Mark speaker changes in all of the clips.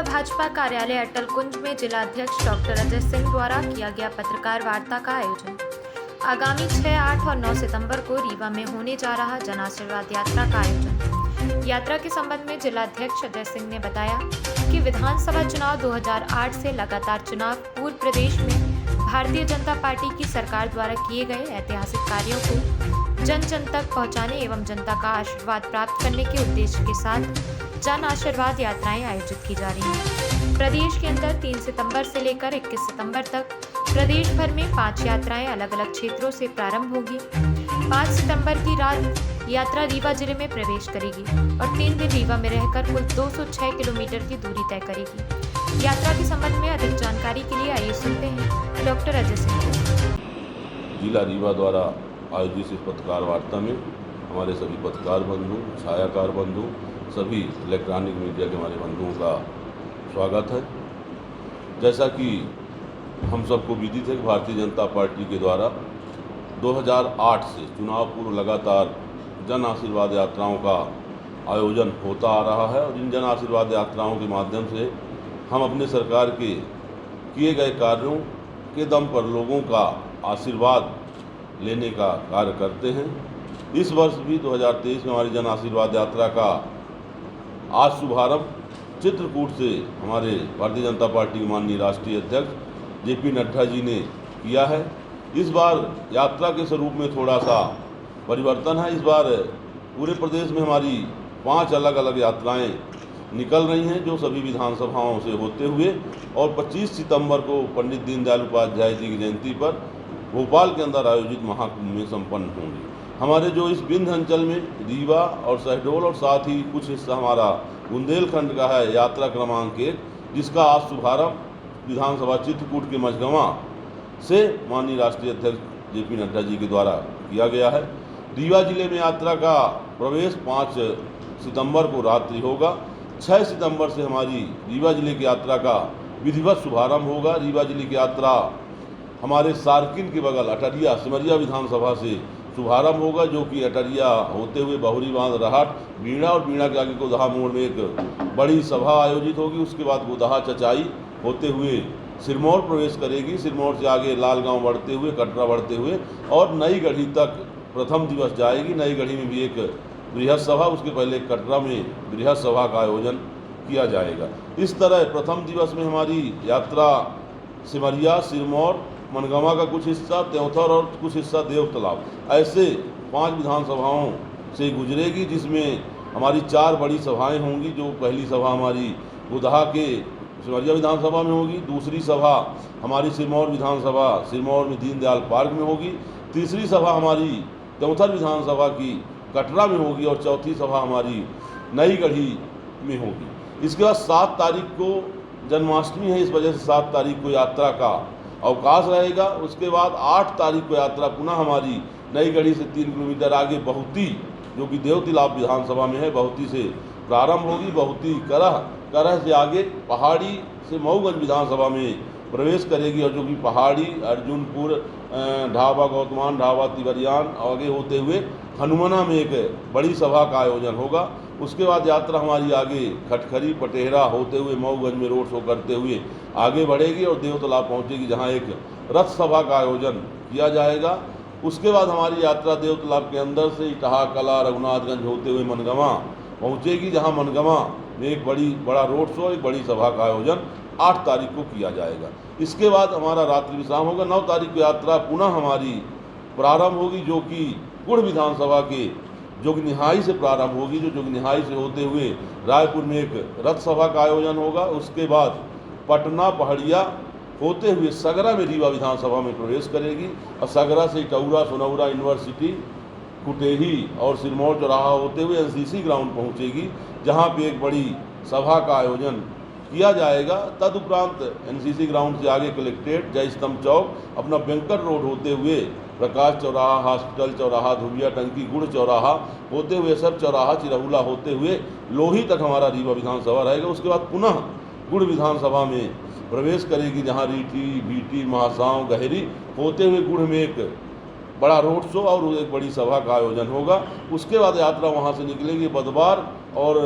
Speaker 1: भाजपा कार्यालय अटल कुंज में जिला अध्यक्ष डॉक्टर अजय सिंह द्वारा किया गया पत्रकार वार्ता का आयोजन। आगामी 6, 8 और 9 सितंबर को रीवा में होने जा रहा जन आशीर्वाद यात्रा का आयोजन। यात्रा के संबंध में जिला अध्यक्ष अजय सिंह ने बताया कि विधानसभा चुनाव 2008 से लगातार चुनाव पूर्व प्रदेश में भारतीय जनता पार्टी की सरकार द्वारा किए गए ऐतिहासिक कार्यों को जन जन तक पहुंचाने एवं जनता का आशीर्वाद प्राप्त करने के उद्देश्य के साथ जन आशीर्वाद यात्राएं आयोजित की जा रही हैं। प्रदेश के अंदर 3 सितंबर से लेकर 21 सितंबर तक प्रदेश भर में 5 यात्राएं अलग अलग क्षेत्रों से प्रारंभ होगी। 5 सितंबर की रात यात्रा रीवा जिले में प्रवेश करेगी और 3 दिन रीवा में रहकर कुल 206 किलोमीटर की दूरी तय करेगी। यात्रा के संबंध में अधिक जानकारी के लिए आइए सुनते हैं डॉक्टर अजय सिंह।
Speaker 2: जिला रीवा द्वारा आयोजित इस पत्रकार वार्ता में हमारे सभी पत्रकार बंधु, छायाकार बंधु, सभी इलेक्ट्रॉनिक मीडिया के हमारे बंधुओं का स्वागत है। जैसा कि हम सबको विदित है कि भारतीय जनता पार्टी के द्वारा 2008 से चुनाव पूर्व लगातार जन आशीर्वाद यात्राओं का आयोजन होता आ रहा है और इन जन आशीर्वाद यात्राओं के माध्यम से हम अपने सरकार के किए गए कार्यों के दम पर लोगों का आशीर्वाद लेने का कार्य करते हैं। इस वर्ष भी 2023 में हमारी जन आशीर्वाद यात्रा का आज शुभारंभ चित्रकूट से हमारे भारतीय जनता पार्टी के माननीय राष्ट्रीय अध्यक्ष जेपी नड्डा जी ने किया है। इस बार यात्रा के स्वरूप में थोड़ा सा परिवर्तन है। इस बार पूरे प्रदेश में हमारी 5 अलग अलग यात्राएं निकल रही हैं जो सभी विधानसभाओं से होते हुए और 25 सितंबर को पंडित दीनदयाल उपाध्याय जी की जयंती पर भोपाल के अंदर आयोजित महाकुंभ में संपन्न होंगी। हमारे जो इस विंध्य अंचल में रीवा और शहडोल और साथ ही कुछ हिस्सा हमारा बुंदेलखंड का है यात्रा क्रमांक 1, जिसका आज शुभारंभ विधानसभा चित्रकूट के मझगवां से माननीय राष्ट्रीय अध्यक्ष जेपी नड्डा जी के द्वारा किया गया है। रीवा जिले में यात्रा का प्रवेश 5 सितंबर को रात्रि होगा। 6 सितंबर से हमारी रीवा जिले की यात्रा का विधिवत शुभारंभ होगा। रीवा जिले की यात्रा हमारे सार्किन के बगल अटरिया सिमरिया विधानसभा से शुभारंभ होगा, जो कि अटरिया होते हुए बहुरी बांध राहट बीणा और बीणा के आगे गोदहा मोड़ में एक बड़ी सभा आयोजित होगी। उसके बाद गोदहा चचाई होते हुए सिरमौर प्रवेश करेगी। सिरमौर से आगे लालगांव बढ़ते हुए कटरा बढ़ते हुए और नई गढ़ी तक प्रथम दिवस जाएगी। नई गढ़ी में भी एक बृहद सभा, उसके पहले कटरा में बृहद सभा का आयोजन किया जाएगा। इस तरह प्रथम दिवस में हमारी यात्रा सिमरिया, सिरमौर, मनगवा का कुछ हिस्सा, त्योंथर और कुछ हिस्सा देव तालाब, ऐसे 5 विधानसभाओं से गुजरेगी, जिसमें हमारी 4 बड़ी सभाएं होंगी। जो पहली सभा हमारी गोदहा के सिमरिया विधानसभा में होगी, दूसरी सभा हमारी सिरमौर विधानसभा सिरमौर में दीनदयाल पार्क में होगी, तीसरी सभा हमारी त्योंथर विधानसभा की कटरा में होगी और चौथी सभा हमारी नई गढ़ी में होगी। इसके बाद 7 तारीख को जन्माष्टमी है, इस वजह से 7 तारीख को यात्रा का अवकाश रहेगा। उसके बाद 8 तारीख को यात्रा पुनः हमारी नई गढ़ी से 3 किलोमीटर आगे बहुती, जो कि देव तालाब विधानसभा में है, बहुती से प्रारंभ होगी। बहुती करह से आगे पहाड़ी से मऊगंज विधानसभा में प्रवेश करेगी और जो कि पहाड़ी, अर्जुनपुर, ढाबा गौतमान, ढाबा तिवरियान आगे होते हुए हनुमाना में एक बड़ी सभा का आयोजन होगा। उसके बाद यात्रा हमारी आगे खटखरी, पटेहरा होते हुए मऊगंज में रोड शो करते हुए आगे बढ़ेगी और देव तालाब पहुँचेगी, जहाँ एक रथ सभा का आयोजन किया जाएगा। उसके बाद हमारी यात्रा देव तालाब के अंदर से इटाहा कला, रघुनाथगंज होते हुए मनगवा पहुँचेगी, जहाँ मनगवा में एक बड़ा रोड शो, एक बड़ी सभा का आयोजन 8 तारीख को किया जाएगा। इसके बाद हमारा रात्रि विश्राम होगा। 9 तारीख को यात्रा पुनः हमारी प्रारंभ होगी, जो कि गुड़ विधानसभा के जोगनिहाई से प्रारंभ होगी, जो जोगनिहाई से होते हुए रायपुर में एक रथ सभा का आयोजन होगा। उसके बाद पटना पहाड़िया होते हुए सगरा में रीवा विधानसभा में प्रवेश करेगी और सगरा से इटौरा, सोनौरा यूनिवर्सिटी, कुटेही और सिरमौर चौराहा होते हुए एनसीसी ग्राउंड पहुंचेगी, जहां पे एक बड़ी सभा का आयोजन किया जाएगा। तदुपरांत एनसीसी ग्राउंड से आगे कलेक्ट्रेट, जय स्तंभ चौक, अपना वेंकट रोड होते हुए प्रकाश चौराहा, हॉस्पिटल चौराहा, धुबिया टंकी, गुड़ चौराहा होते हुए सब चौराहा, चिरहुला होते हुए लोही तक हमारा रीवा विधानसभा रहेगा। उसके बाद पुनः गुड़ विधानसभा में प्रवेश करेगी, जहाँ रीठी, बीटी, महासाव, गहरी होते हुए गुड़ में एक बड़ा रोड शो और एक बड़ी सभा का आयोजन होगा। उसके बाद यात्रा वहाँ से निकलेगी बदबार और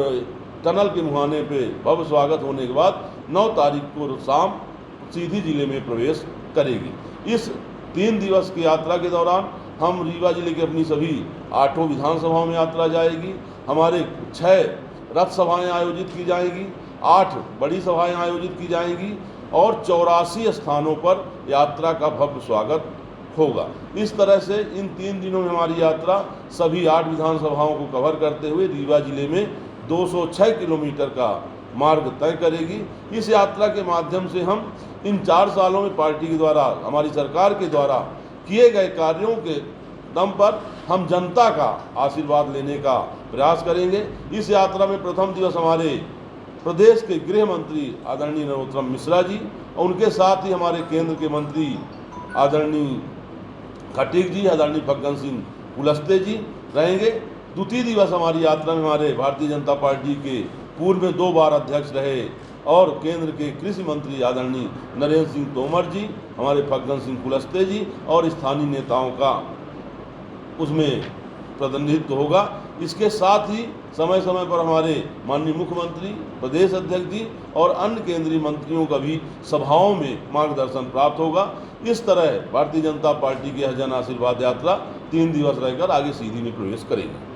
Speaker 2: टनल के मुहाने पे भव्य स्वागत होने के बाद 9 तारीख को शाम सीधी जिले में प्रवेश करेगी। इस 3 दिवस की यात्रा के दौरान हम रीवा जिले के अपनी सभी 8 विधानसभाओं में यात्रा जाएगी। हमारे 6 रथ सभाएं आयोजित की जाएंगी, 8 बड़ी सभाएं आयोजित की जाएंगी और 84 स्थानों पर यात्रा का भव्य स्वागत होगा। इस तरह से इन 3 दिनों में हमारी यात्रा सभी 8 विधानसभाओं को कवर करते हुए रीवा जिले में 206 किलोमीटर का मार्ग तय करेगी। इस यात्रा के माध्यम से हम इन 4 सालों में पार्टी के द्वारा, हमारी सरकार के द्वारा किए गए कार्यों के दम पर हम जनता का आशीर्वाद लेने का प्रयास करेंगे। इस यात्रा में प्रथम दिवस हमारे प्रदेश के गृह मंत्री आदरणीय नरोत्तम मिश्रा जी और उनके साथ ही हमारे केंद्र के मंत्री आदरणीय खटीक जी, आदरणीय फग्गन सिंह कुलस्ते जी रहेंगे। द्वितीय दिवस हमारी यात्रा में हमारे भारतीय जनता पार्टी के पूर्व में 2 बार अध्यक्ष रहे और केंद्र के कृषि मंत्री आदरणीय नरेंद्र सिंह तोमर जी, हमारे फग्गन सिंह कुलस्ते जी और स्थानीय नेताओं का उसमें प्रतिनिधित्व होगा। इसके साथ ही समय समय पर हमारे माननीय मुख्यमंत्री, प्रदेश अध्यक्ष जी और अन्य केंद्रीय मंत्रियों का भी सभाओं में मार्गदर्शन प्राप्त होगा। इस तरह भारतीय जनता पार्टी की यह जन आशीर्वाद यात्रा 3 दिवस रहकर आगे सीधी में प्रवेश करेगी।